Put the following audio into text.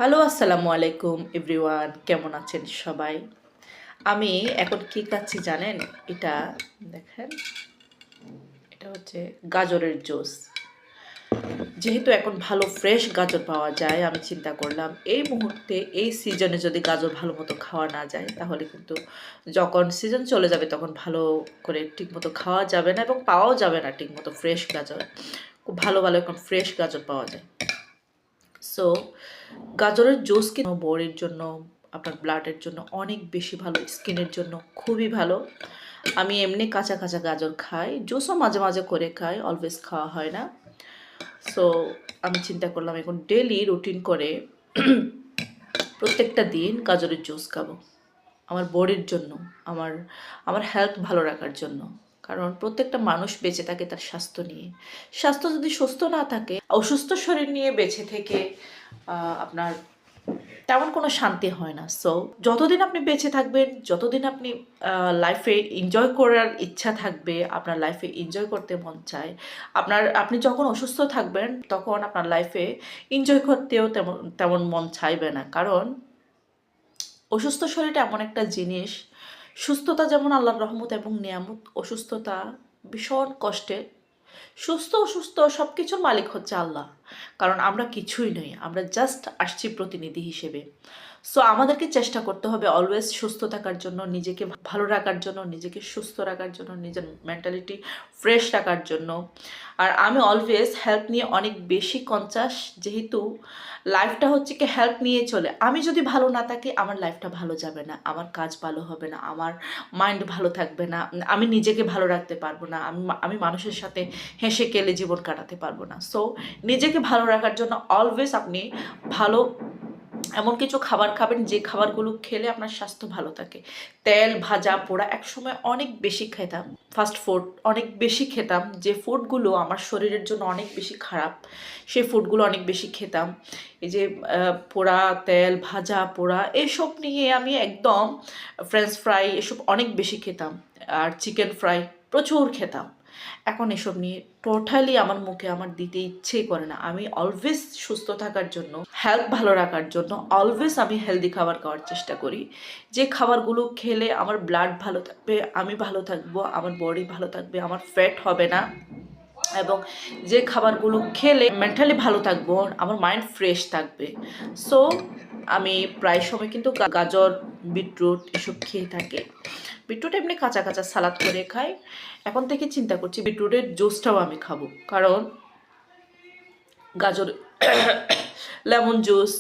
Hello, আসসালামু আলাইকুম everyone, কেমন আছেন সবাই? আমি এখন কি খাচ্ছি জানেন? এটা দেখেন, এটা হচ্ছে গাজরের জুস। যেহেতু এখন ভালো ফ্রেশ গাজর পাওয়া যায়, আমি চিন্তা করলাম এই মুহূর্তে এই সিজনে যদি গাজর ভালো মতো খাওয়া না যায়, তাহলে কিন্তু যখন সিজন চলে যাবে তখন ভালো করে ঠিকমতো খাওয়া যাবে না এবং পাওয়াও যাবে না ঠিকমতো ফ্রেশ গাজর। খুব ভালো ভালো এখন ফ্রেশ গাজর পাওয়া যায়। সো গাজরের জুস কিন্তু বডির জন্য, আপনার ব্লাডের জন্য অনেক বেশি ভালো, স্কিনের জন্য খুবই ভালো। আমি এমনি কাঁচা কাঁচা গাজর খাই, জুসও মাঝে মাঝে করে খাই, অলওয়েজ খাওয়া হয় না। সো আমি চিন্তা করলাম এখন ডেলি রুটিন করে প্রত্যেকটা দিন গাজরের জুস খাবো আমার বডির জন্য, আমার আমার হেলথ ভালো রাখার জন্য। কারণ প্রত্যেকটা মানুষ বেঁচে থাকে তার স্বাস্থ্য নিয়ে। স্বাস্থ্য যদি সুস্থ না থাকে, অসুস্থ শরীর নিয়ে বেঁচে থেকে আপনার তেমন কোনো শান্তি হয় না। সো যতদিন আপনি বেঁচে থাকবেন, যতদিন আপনি লাইফে এনজয় করার ইচ্ছা থাকবে, আপনার লাইফে এনজয় করতে মন চায়, আপনি যখন অসুস্থ থাকবেন তখন আপনার লাইফে এনজয় করতেও তেমন তেমন মন চাইবে না। কারণ অসুস্থ শরীরটা এমন একটা জিনিস, সুস্থতা যেমন আল্লাহর রহমত এবং নিয়ামত, অসুস্থতা ভীষণ কষ্টের। সুস্থ অসুস্থ সব কিছুর মালিক হচ্ছে আল্লাহ। কারণ আমরা কিছুই নই, আমরা জাস্ট আসছি প্রতিনিধি হিসেবে। সো আমাদেরকে চেষ্টা করতে হবে অলওয়েজ সুস্থ থাকার জন্য, নিজেকে ভালো রাখার জন্য, নিজেকে সুস্থ রাখার জন্য, নিজের মেন্টালিটি ফ্রেশ রাখার জন্য। আর আমি অলওয়েজ হেলথ নিয়ে অনেক বেশি কনসাস, যেহেতু লাইফটা হচ্ছে কি হেলথ নিয়ে চলে। আমি যদি ভালো না থাকি আমার লাইফটা ভালো যাবে না, আমার কাজ ভালো হবে না, আমার মাইন্ড ভালো থাকবে না, আমি নিজেকে ভালো রাখতে পারবো না, আমি মানুষের সাথে হেসে খেলে জীবন কাটাতে পারবো না। সো নিজেকে ভালো রাখার জন্য অলওয়েজ আপনি ভালো এমন কিছু খাবার খাবেন যে খাবারগুলো খেলে আপনার স্বাস্থ্য ভালো থাকে। তেল ভাজা পোড়া একসময় অনেক বেশি খেতাম, ফাস্ট ফুড অনেক বেশি খেতাম, যে ফুডগুলো আমার শরীরের জন্য অনেক বেশি খারাপ, সেই ফুডগুলো অনেক বেশি খেতাম। এই যে পোড়া তেল ভাজা পোড়া এসব নিয়ে আমি একদম, ফ্রেঞ্চ ফ্রাই এসব অনেক বেশি খেতাম, আর চিকেন ফ্রাই প্রচুর খেতাম। এখন এসব নিয়ে টোটালি আমার মুখে আমার দিতে ইচ্ছেই করে না। আমি অলওয়েজ সুস্থ থাকার জন্য, হেলথ ভালো রাখার জন্য অলওয়েজ আমি হেলদি খাবার খাওয়ার চেষ্টা করি, যে খাবারগুলো খেলে আমার ব্লাড ভালো থাকবে, আমি ভালো থাকবো, আমার বডি ভালো থাকবে, আমার ফ্যাট হবে না, এবং যে খাবারগুলো খেলে মেন্টালি ভালো থাকবো, আমার মাইন্ড ফ্রেশ থাকবে। সো আমি প্রায় সময় কিন্তু গাজর বিটরুট এসব খেয়ে থাকি। বিটরুট এমনি কাঁচা কাঁচা সালাদ করে খাই। এখন থেকে চিন্তা করছি বিটরুটের জুসটাও আমি খাবো, কারণ গাজর লেমন জুস